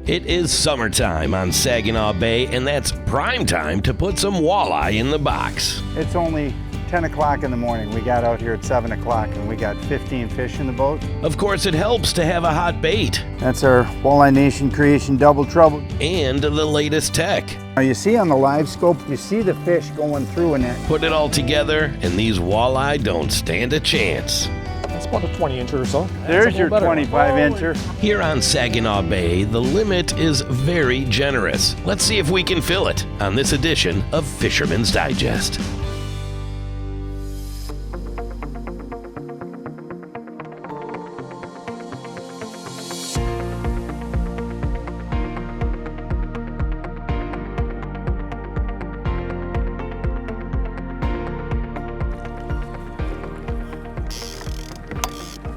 It is summertime on Saginaw Bay, and that's prime time to put some walleye in the box. It's only 10 o'clock in the morning. We got out here at 7 o'clock and we got 15 fish in the boat. Of course, it helps to have a hot bait. That's our Walleye Nation Creation Double Trouble. And the latest tech. Now you see on the LiveScope, you see the fish going through in it. Put it all together, and these walleye don't stand a chance. That's about a 20-incher or so. There's your 25-incher. Here on Saginaw Bay, the limit is very generous. Let's see if we can fill it on this edition of Fisherman's Digest.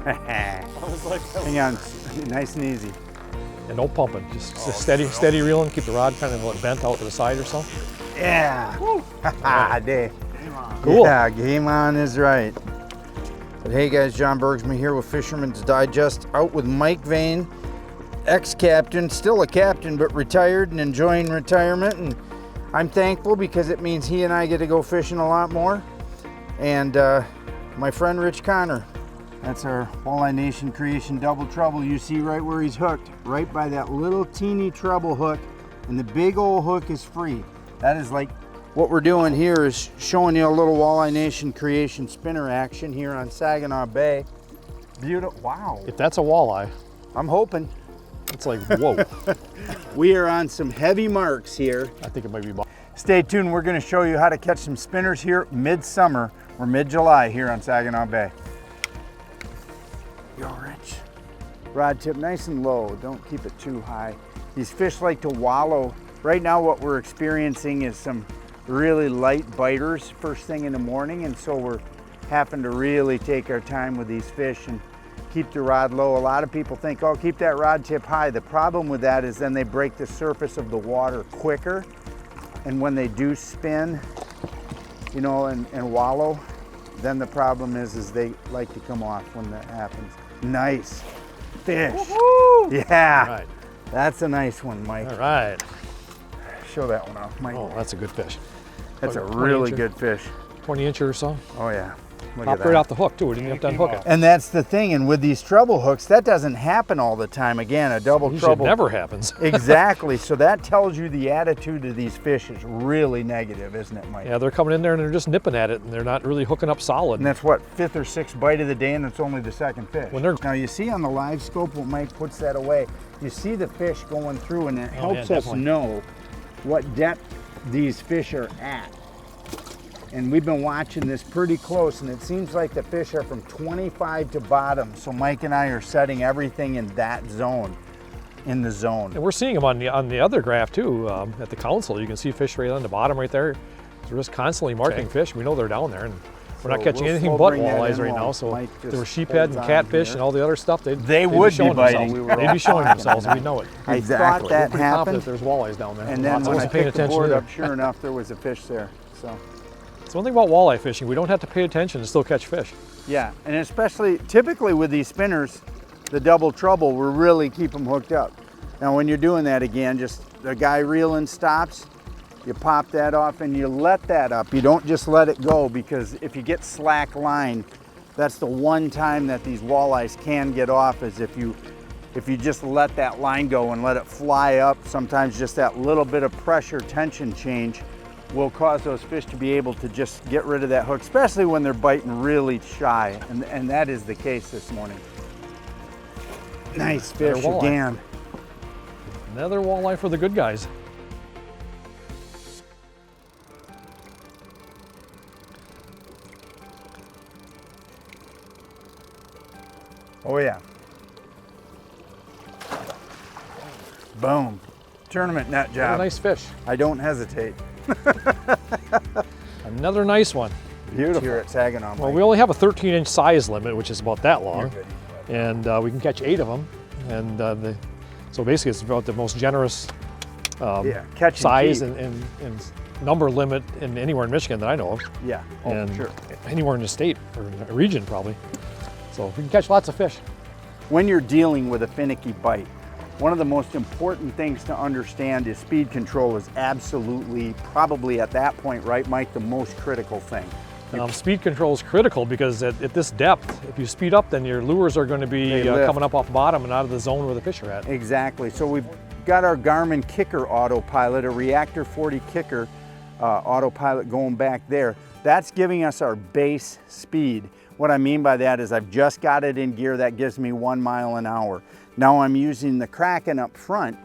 Hang on, nice and easy. And no pumping, just steady reeling, keep the rod kind of bent out to the side or so. Yeah. Haha, day. Cool. Yeah, game on is right. But hey guys, John Bergsma here with Fisherman's Digest, out with Mike Vane, ex-captain, still a captain, but retired and enjoying retirement. And I'm thankful because it means he and I get to go fishing a lot more. And my friend Rich Connor. That's our Walleye Nation Creation Double Trouble. You see right where he's hooked, right by that little teeny treble hook, and the big old hook is free. That is like what we're doing here is showing you a little Walleye Nation Creation spinner action here on Saginaw Bay. Beautiful, wow. If that's a walleye, I'm hoping. it's like, whoa. We are on some heavy marks here. I think it might be. Stay tuned, we're gonna show you how to catch some spinners here midsummer or mid-July here on Saginaw Bay. Go, Rich. Rod tip nice and low, don't keep it too high. These fish like to wallow. Right now what we're experiencing is some really light biters first thing in the morning, and so we're having to really take our time with these fish and keep the rod low. A lot of people think, oh, keep that rod tip high. The problem with that is then they break the surface of the water quicker, and when they do spin, you know, and wallow, then the problem is they like to come off when that happens. Nice fish. Woo-hoo! Yeah, All right. That's a nice one, Mike. All right. Show that one off, Mike. Oh, that's a good fish. That's a 20 really incher. good fish. 20-incher or so. Oh yeah. Look Popped at right that. off the hook too. We didn't have to unhook it. And that's the thing, and with these treble hooks, that doesn't happen all the time. Again, a double Usually treble. it never happens. Exactly, so that tells you the attitude of these fish is really negative, isn't it, Mike? Yeah, they're coming in there and they're just nipping at it, and they're not really hooking up solid. And that's what, 5th or 6th bite of the day, and it's only the 2nd fish. When they're- Now you see on the LiveScope when Mike puts that away, you see the fish going through, and it Oh, yeah, helps us definitely. know what depth these fish are at. And we've been watching this pretty close, and it seems like the fish are from 25 to bottom. So Mike and I are setting everything in that zone, in the zone. And we're seeing them on the other graph too, at the council. You can see fish right on the bottom right there. They're just constantly marking fish. We know they're down there, and we're not So catching we'll anything slow but bring that walleyes in right while now. So Mike if there were just sheephead holds and on catfish here. and all the other stuff, they'd would be showing biting. themselves. They'd be showing themselves, and we know it. I Exactly. thought that Pretty confident happened, there's walleyes down there. and then Lots when I wasn't paying picked the attention board either. up, sure enough, there was a fish there. So. It's one thing about walleye fishing. We don't have to pay attention to still catch fish. Yeah, and especially, typically with these spinners, the double trouble, we really keep them hooked up. Now when you're doing that again, just the guy reeling stops, you pop that off and you let that up. You don't just let it go, because if you get slack line, that's the one time that these walleyes can get off, is if you just let that line go and let it fly up. Sometimes just that little bit of pressure tension change will cause those fish to be able to just get rid of that hook, especially when they're biting really shy, and that is the case this morning. Nice fish Another walleye. again. Another walleye for the good guys. Oh yeah. Boom. Tournament net Another job. nice fish. I don't hesitate. Another nice one. Beautiful. Here at Saginaw Bay. Well, we only have a 13-inch size limit, which is about that long, and we can catch 8 of them. And so basically, it's about the most generous Yeah, catch and size keep. and number limit in anywhere in Michigan that I know of, Yeah, oh, and sure. anywhere in the state or in the region probably. So we can catch lots of fish. When you're dealing with a finicky bite, one of the most important things to understand is speed control is absolutely, probably at that point, right, Mike, the most critical thing. Speed control is critical because at this depth, if you speed up, then your lures are going to be coming up off the bottom and out of the zone where the fish are at. Exactly. So we've got our Garmin kicker autopilot, a Reactor 40 kicker autopilot going back there. That's giving us our base speed. What I mean by that is I've just got it in gear that gives me 1 mile an hour. Now I'm using the Kraken up front,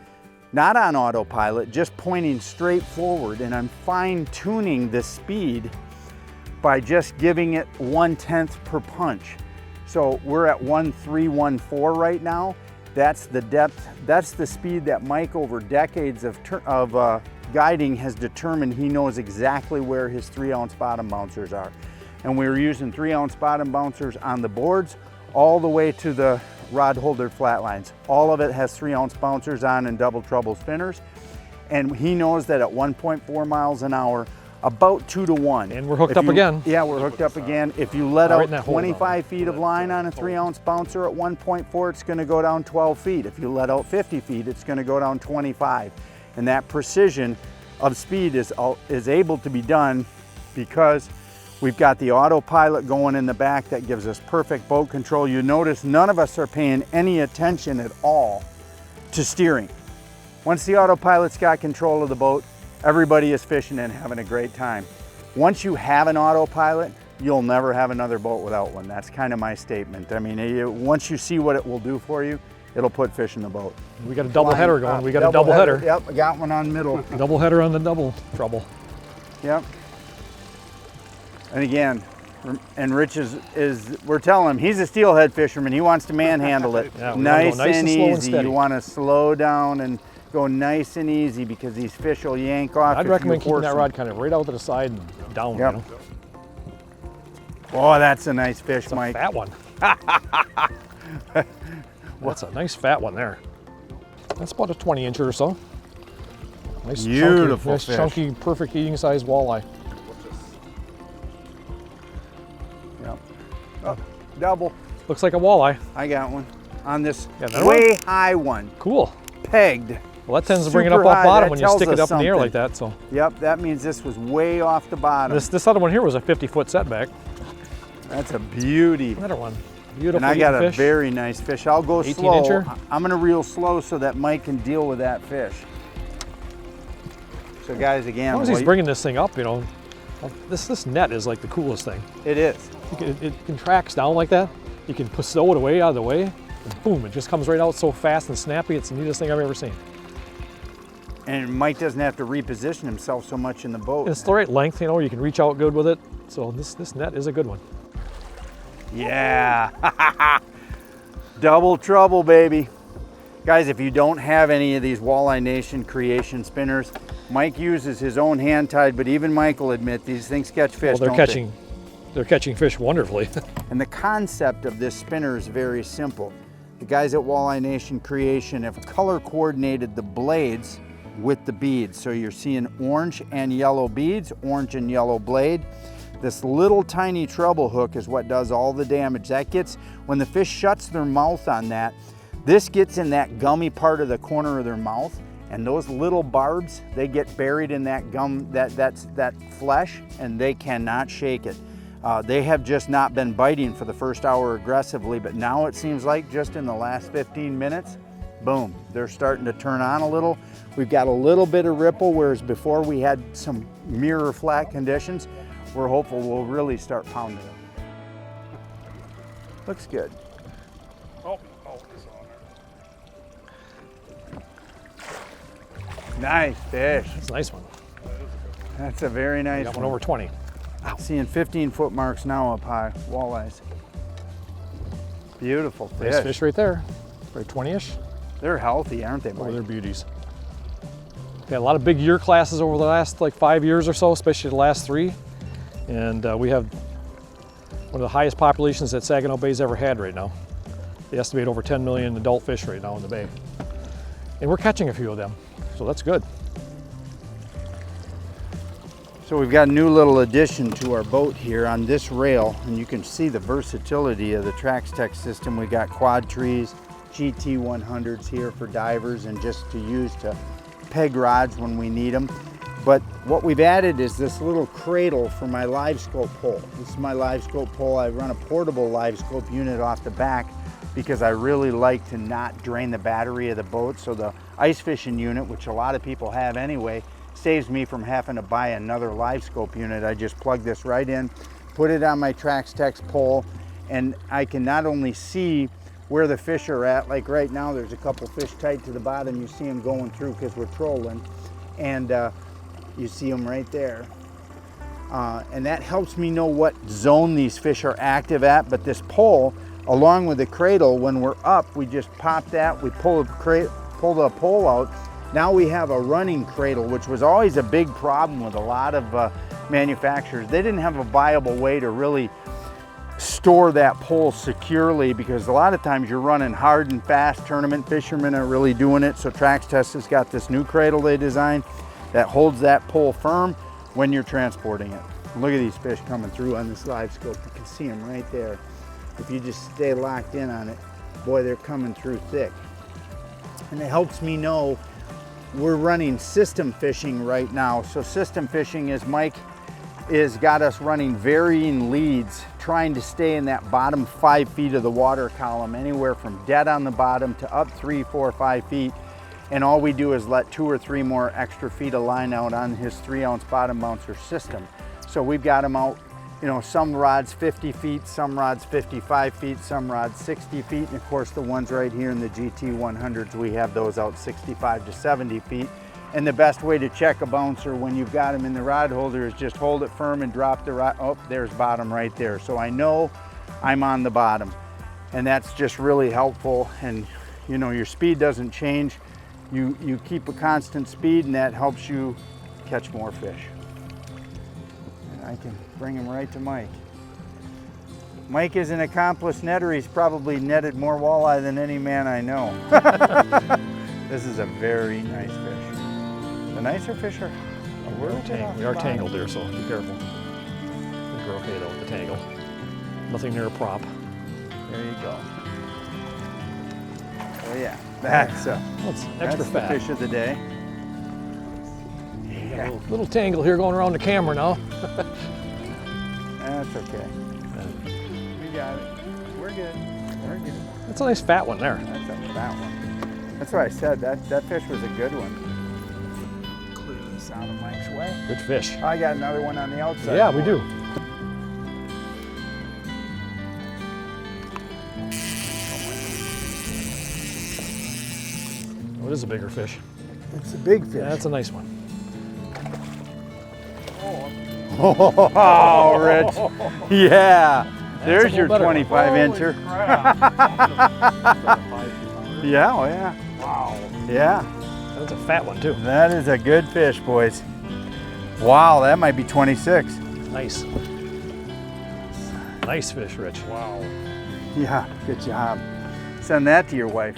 not on autopilot, just pointing straight forward, and I'm fine tuning the speed by just giving it 1/10 per punch. So we're at 1314 right now. That's the depth, that's the speed that Mike over decades of guiding has determined he knows exactly where his 3-ounce bottom bouncers are. And we were using 3-ounce bottom bouncers on the boards all the way to the rod holder flatlines. All of it has 3-ounce bouncers on and double trouble spinners. And he knows that at 1.4 miles an hour, about 2 to 1. And we're hooked up again. Yeah, we're hooked up again. If you let out 25 feet of line on a 3-ounce bouncer at 1.4, it's gonna go down 12 feet. If you let out 50 feet, it's gonna go down 25. And that precision of speed is able to be done because we've got the autopilot going in the back that gives us perfect boat control. You notice none of us are paying any attention at all to steering. Once the autopilot's got control of the boat, everybody is fishing and having a great time. Once you have an autopilot, you'll never have another boat without one. That's kind of my statement. I mean, once you see what it will do for you, it'll put fish in the boat. We got a double header going. We got a double header. Yep, I got one on middle. Double header on the double trouble. Yep. And again, and Rich we're telling him, he's a steelhead fisherman. He wants to manhandle it. Yeah, nice and and slow and easy. steady. You want to slow down and go nice and easy because these fish will yank off. I'd recommend keeping that rod kind of right out to the side and down. Yep. You know? Oh, that's a nice fish, It's Mike. a fat one. That's a nice fat one there. That's about a 20-incher or so. Nice Beautiful nice fish. chunky, perfect eating size walleye. Yep. Oh, double. Looks like a walleye. I got one on this another way high one, Cool. pegged. Well, that tends to bring it up Super off high. bottom That when you tells stick it us up in the air something. like that. So Yep, that means this was way off the bottom. this other one here was a 50-foot setback. That's a beauty. Another one. Beautiful. And I got a fish. very nice fish. I'll go 18 slow. incher. I'm gonna reel slow so that Mike can deal with that fish. So guys, again, As long as he's bringing this thing up, you know, this net is like the coolest thing. it is. It contracts down like that. You can stow it away out of the way, and boom, it just comes right out so fast and snappy. It's the neatest thing I've ever seen. And Mike doesn't have to reposition himself so much in the boat. It's the right length, you know, you can reach out good with it. So this net is a good one. Yeah. Double trouble, baby. Guys, if you don't have any of these Walleye Nation creation spinners, Mike uses his own hand tied, but even Mike will admit these things catch fish. Well, don't they're catching fish wonderfully. And the concept of this spinner is very simple. The guys at Walleye Nation Creation have color coordinated the blades with the beads. So you're seeing orange and yellow beads, orange and yellow blade. This little tiny treble hook is what does all the damage. That gets, when the fish shuts their mouth on that, this gets in that gummy part of the corner of their mouth, and those little barbs, they get buried in that gum, that flesh, and they cannot shake it. They have just not been biting for the first hour aggressively, but now it seems like just in the last 15 minutes, boom, they're starting to turn on a little. We've got a little bit of ripple, whereas before we had some mirror flat conditions. We're hopeful we'll really start pounding it. Looks good. Oh, it's on there. Nice fish. That's a nice one. That's a very nice Got one over 20. Seeing 15-foot marks now up high, walleyes. Beautiful fish. Nice fish right there. Right 20-ish. They're healthy, aren't they, Oh, Mike? they're beauties. Got a lot of big year classes over the last like 5 years or so, especially the last 3. And we have one of the highest populations that Saginaw Bay's ever had right now. They estimate over 10 million adult fish right now in the bay. And we're catching a few of them, so that's good. So we've got a new little addition to our boat here on this rail, and you can see the versatility of the Trax Tech system. We got quad trees, GT100s here for divers and just to use to peg rods when we need them. But what we've added is this little cradle for my LiveScope pole. This is my LiveScope pole. I run a portable LiveScope unit off the back because I really like to not drain the battery of the boat. So the ice fishing unit, which a lot of people have anyway, saves me from having to buy another LiveScope unit. I just plug this right in, put it on my Trax pole, and I can not only see where the fish are at, like right now there's a couple fish tight to the bottom. You see them going through because we're trolling, and you see them right there. And that helps me know what zone these fish are active at. But this pole, along with the cradle, when we're up, we just pop that, we pull the pole out. Now we have a running cradle, which was always a big problem with a lot of manufacturers. They didn't have a viable way to really store that pole securely, because a lot of times you're running hard and fast. Tournament fishermen are really doing it. So Trax has got this new cradle they designed that holds that pole firm when you're transporting it. Look at these fish coming through on this LiveScope. You can see them right there. If you just stay locked in on it, boy, they're coming through thick. And it helps me know we're running system fishing right now. So system fishing is Mike is got us running varying leads, trying to stay in that bottom 5 feet of the water column, anywhere from dead on the bottom to up 3, 4, 5 feet. And all we do is let 2 or 3 more extra feet of line out on his 3-ounce bottom bouncer system. So we've got him out, you know, some rods 50 feet, some rods 55 feet, some rods 60 feet. And of course the ones right here in the GT100s, we have those out 65 to 70 feet. And the best way to check a bouncer when you've got him in the rod holder is just hold it firm and drop the rod. Oh, there's bottom right there. So I know I'm on the bottom. And that's just really helpful. And you know, your speed doesn't change. You keep a constant speed, and that helps you catch more fish. And I can bring him right to Mike. Mike is an accomplished netter. He's probably netted more walleye than any man I know. This is a very nice fish. The nicer fish are We are tangled there, so be careful. I think we're okay though with the tangle. Nothing near a prop. There you go. Oh yeah, that's extra fat. The fish of the day. Yeah. Little tangle here going around the camera now. That's okay. We got it. We're good. We're good. That's a nice fat one there. That's a fat one. That's what I said. That fish was a good one. Clear this out of Mike's way. Good fish. I got another one on the outside. Yeah, we do. Oh, it is a bigger fish. It's a big fish. Yeah, that's a nice one. Oh, Rich. Yeah. There's your 25 incher. Yeah, oh yeah. Wow. Yeah. That's a fat one too. That is a good fish, boys. Wow, that might be 26. Nice. Nice fish, Rich. Wow. Yeah, good job. Send that to your wife.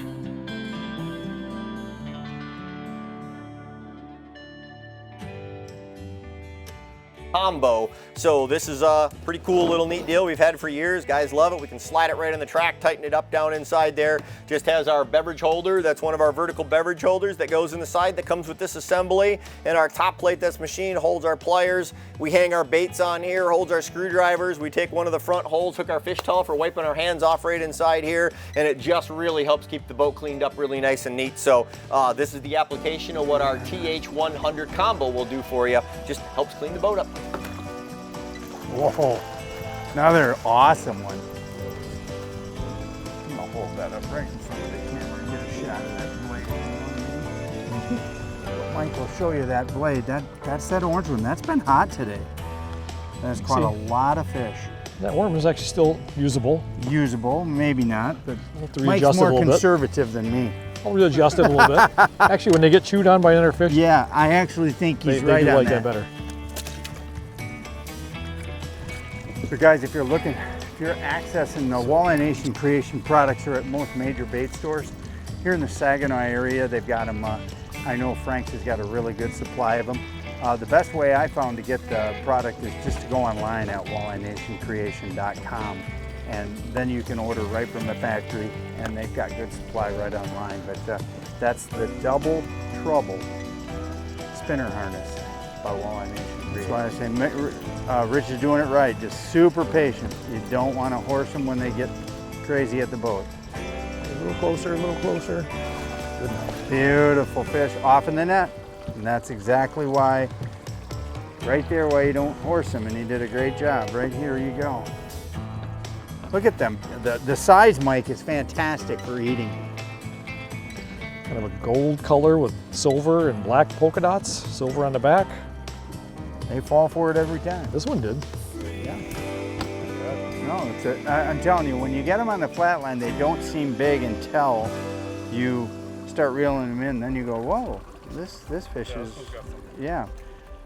Combo. So this is a pretty cool little neat deal we've had for years. Guys love it. We can slide it right on the track, tighten it up down inside there. Just has our beverage holder. That's one of our vertical beverage holders that goes in the side that comes with this assembly. And our top plate that's machined holds our pliers. We hang our baits on here, holds our screwdrivers. We take one of the front holes, hook our fish towel for wiping our hands off right inside here. And it just really helps keep the boat cleaned up really nice and neat. So this is the application of what our TH100 combo will do for you. Just helps clean the boat up. Whoa, another awesome one. I'm gonna hold that up right in front of the camera and get a shot of that blade. Mike will show you that blade. That's that orange one. That's been hot today. That's caught a lot of fish. That worm is actually still usable. Usable, maybe not, but We'll have to Mike's readjust it a more little bit. conservative than me. I'll readjust it a little bit. Actually, when they get chewed on by another fish, Yeah, I actually think he's they right do on like that. that better. So guys, if you're accessing the Walleye Nation Creation products are at most major bait stores. Here in the Saginaw area, they've got them. I know Frank's has got a really good supply of them. The best way I found to get the product is just to go online at walleyenationcreation.com and then you can order right from the factory, and they've got good supply right online. But that's the Double Trouble spinner harness by Walleye Nation. That's why I say Rich is doing it right, just super patient. You don't want to horse them when they get crazy at the boat. A little closer, a little closer. Good enough. Beautiful fish off in the net. And that's exactly why, right there, why you don't horse them, and he did a great job. Right here you go. Look at them. The size, Mike, is fantastic for eating. Kind of a gold color with silver and black polka dots, silver on the back. They fall for it every time. This one did. Yeah. No, I'm telling you, when you get them on the flatland, they don't seem big until you start reeling them in. Then you go, whoa, this fish is, yeah.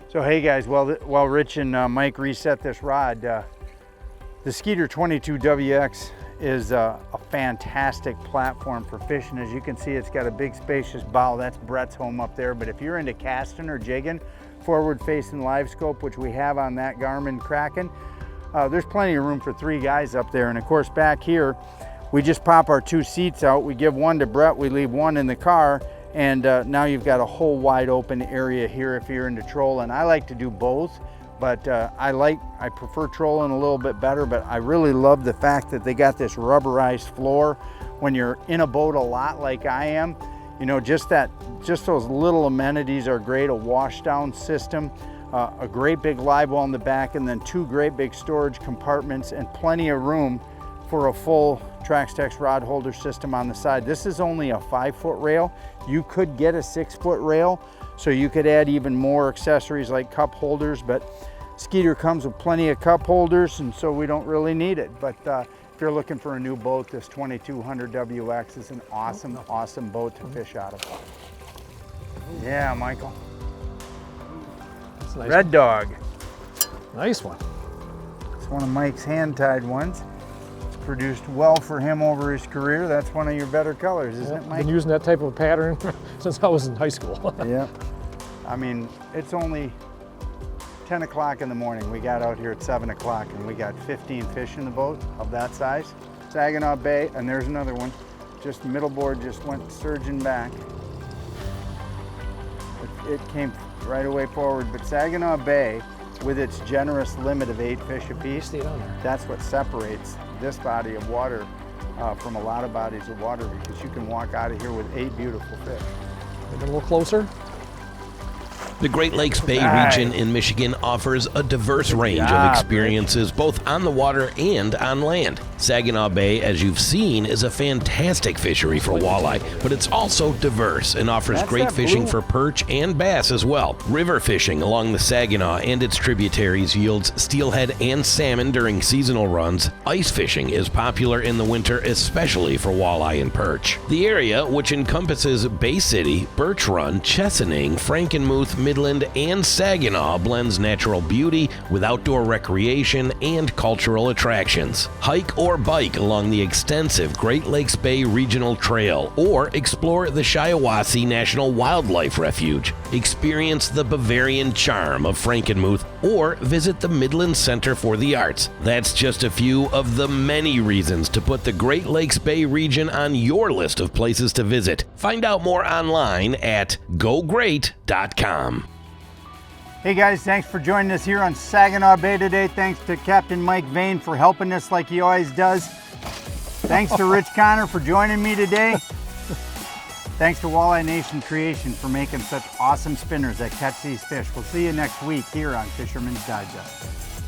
So hey guys, while Rich and Mike reset this rod, the Skeeter 22WX is a fantastic platform for fishing. As you can see, it's got a big spacious bow. That's Brett's home up there. But if you're into casting or jigging, forward-facing LiveScope, which we have on that Garmin Kraken, there's plenty of room for 3 guys up there. And of course, back here, we just pop our 2 seats out. We give one to Brett, we leave one in the car, and now you've got a whole wide open area here if you're into trolling. I like to do both, but I prefer trolling a little bit better, but I really love the fact that they got this rubberized floor. When you're in a boat a lot like I am, you know, just those little amenities are great. A wash down system, a great big live well in the back, and then 2 great big storage compartments and plenty of room for a full Traxtex rod holder system on the side. This is only a 5-foot rail. You could get a 6-foot rail, so you could add even more accessories like cup holders, but Skeeter comes with plenty of cup holders, and so we don't really need it. But if you're looking for a new boat, this 2200WX is an awesome, awesome boat to fish out of. Yeah, Michael. That's a nice Red one. Dog. Nice one. It's one of Mike's hand-tied ones. It's produced well for him over his career. That's one of your better colors, isn't it, Mike? Been using that type of pattern since I was in high school. Yeah. I mean, it's only 10 o'clock in the morning. We got out here at 7 o'clock and we got 15 fish in the boat of that size. Saginaw Bay, and there's another one. Just middleboard just went surging back. It came right away forward, but Saginaw Bay, with its generous limit of 8 fish apiece, Stayed on there. that's what separates this body of water from a lot of bodies of water, because you can walk out of here with 8 beautiful fish. Maybe a little closer. The Great Lakes Bay region in Michigan offers a diverse range of experiences both on the water and on land. Saginaw Bay, as you've seen, is a fantastic fishery for walleye, but it's also diverse and offers great fishing for perch and bass as well. River fishing along the Saginaw and its tributaries yields steelhead and salmon during seasonal runs. Ice fishing is popular in the winter, especially for walleye and perch. The area, which encompasses Bay City, Birch Run, Chesaning, Frankenmuth, Midland, and Saginaw, blends natural beauty with outdoor recreation and cultural attractions. Hike or bike along the extensive Great Lakes Bay Regional Trail, or explore the Shiawassee National Wildlife Refuge. Experience the Bavarian charm of Frankenmuth, or visit the Midland Center for the Arts. That's just a few of the many reasons to put the Great Lakes Bay region on your list of places to visit. Find out more online at gogreat.com. Hey guys, thanks for joining us here on Saginaw Bay today. Thanks to Captain Mike Vane for helping us like he always does. Thanks to Rich Connor for joining me today. Thanks to Walleye Nation Creation for making such awesome spinners that catch these fish. We'll see you next week here on Fisherman's Digest.